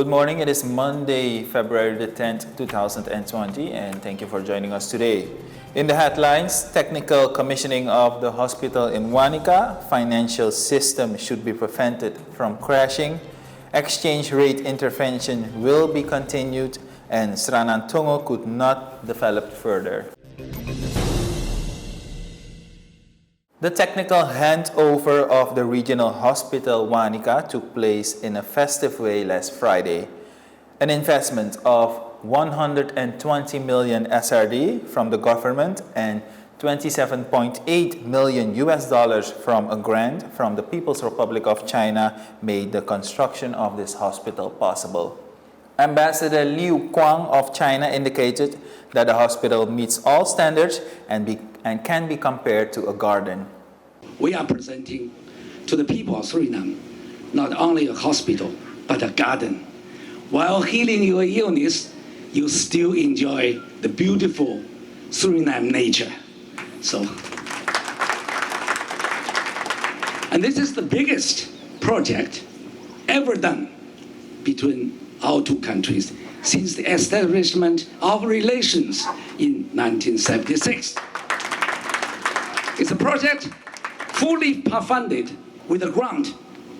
Good morning. It is Monday, February the 10th, 2020, and thank you for joining us today. In the headlines, technical commissioning of the hospital in Wanaka, financial system should be prevented from crashing, exchange rate intervention will be continued, and Sranantongo could not develop further. The technical handover of the regional hospital Wanaka took place in a festive way last Friday. An investment of 120 million SRD from the government and 27.8 million US dollars from a grant from the People's Republic of China made the construction of this hospital possible. Ambassador Liu Quang of China indicated that the hospital meets all standards and can be compared to a garden. We are presenting to the people of Suriname not only a hospital, but a garden. While healing your illness, you still enjoy the beautiful Suriname nature. And this is the biggest project ever done between our two countries since the establishment of relations in 1976. It's a project fully funded with a grant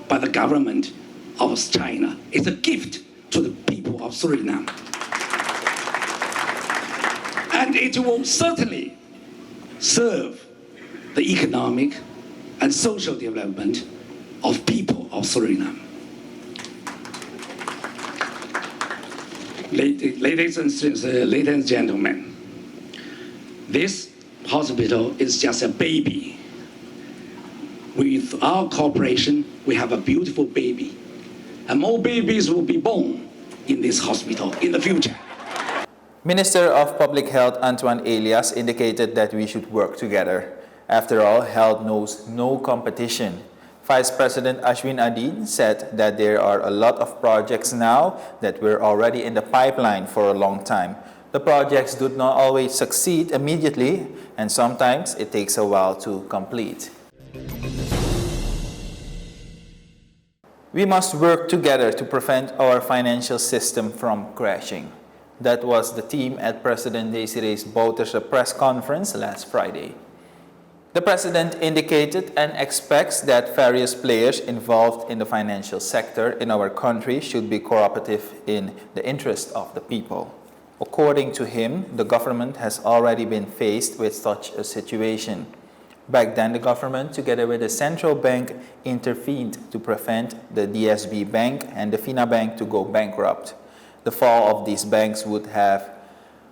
by the government of China. It's a gift to the people of Suriname. And it will certainly serve the economic and social development of people of Suriname. Ladies and gentlemen, this hospital is just a baby. With our cooperation, we have a beautiful baby. And more babies will be born in this hospital in the future. Minister of Public Health Antoine Elias indicated that we should work together. After all, health knows no competition. Vice President Ashwin Adin said that there are a lot of projects now that were already in the pipeline for a long time. The projects do not always succeed immediately, and sometimes it takes a while to complete. We must work together to prevent our financial system from crashing. That was the theme at President Desiree's Bouterse press conference last Friday. The President indicated and expects that various players involved in the financial sector in our country should be cooperative in the interest of the people. According to him, the government has already been faced with such a situation. Back then, the government, together with the central bank, intervened to prevent the DSB Bank and the FINA Bank to go bankrupt. The fall of these banks would have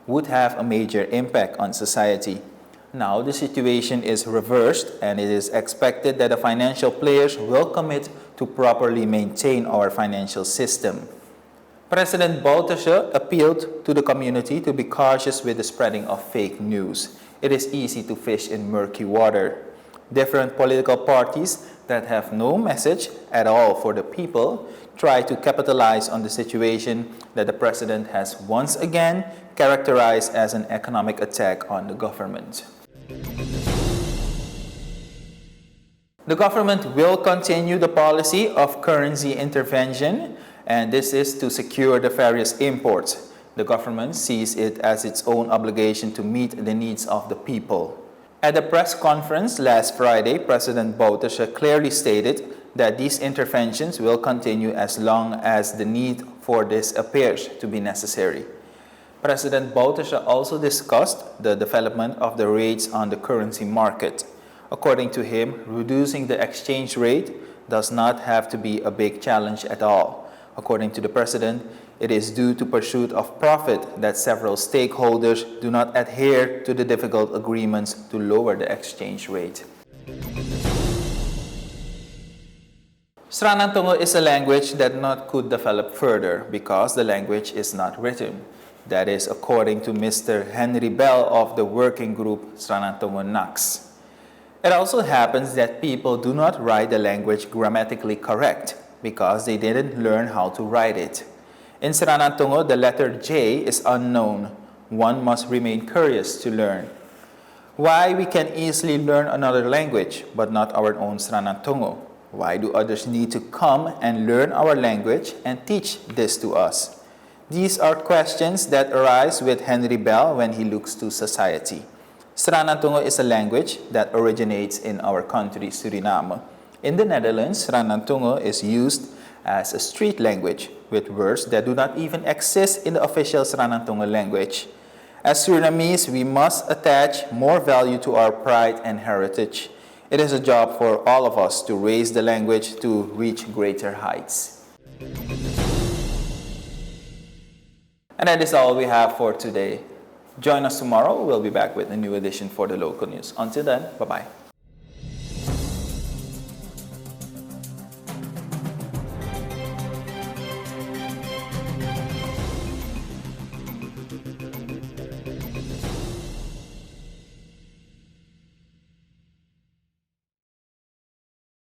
a major impact on society. Now the situation is reversed, and it is expected that the financial players will commit to properly maintain our financial system. President Bouterse appealed to the community to be cautious with the spreading of fake news. It is easy to fish in murky water. Different political parties that have no message at all for the people try to capitalize on the situation that the president has once again characterized as an economic attack on the government. The government will continue the policy of currency intervention, and this is to secure the various imports. The government sees it as its own obligation to meet the needs of the people. At the press conference last Friday, President Bouterse clearly stated that these interventions will continue as long as the need for this appears to be necessary. President Bouterse also discussed the development of the rates on the currency market. According to him, reducing the exchange rate does not have to be a big challenge at all. According to the president, it is due to pursuit of profit that several stakeholders do not adhere to the difficult agreements to lower the exchange rate. Sranantongo is a language that could develop further because the language is not written. That is according to Mr. Henry Bell of the working group Sranantongo NAX. It also happens that people do not write the language grammatically correct because they didn't learn how to write it. In Sranantongo, the letter J is unknown. One must remain curious to learn. Why we can easily learn another language but not our own Sranantongo? Why do others need to come and learn our language and teach this to us? These are questions that arise with Henry Bell when he looks to society. Sranantungo is a language that originates in our country, Suriname. In the Netherlands, Sranantungo is used as a street language with words that do not even exist in the official Sranantungo language. As Surinamese, we must attach more value to our pride and heritage. It is a job for all of us to raise the language to reach greater heights. And that is all we have for today. Join us tomorrow. We'll be back with a new edition for the local news. Until then, bye-bye.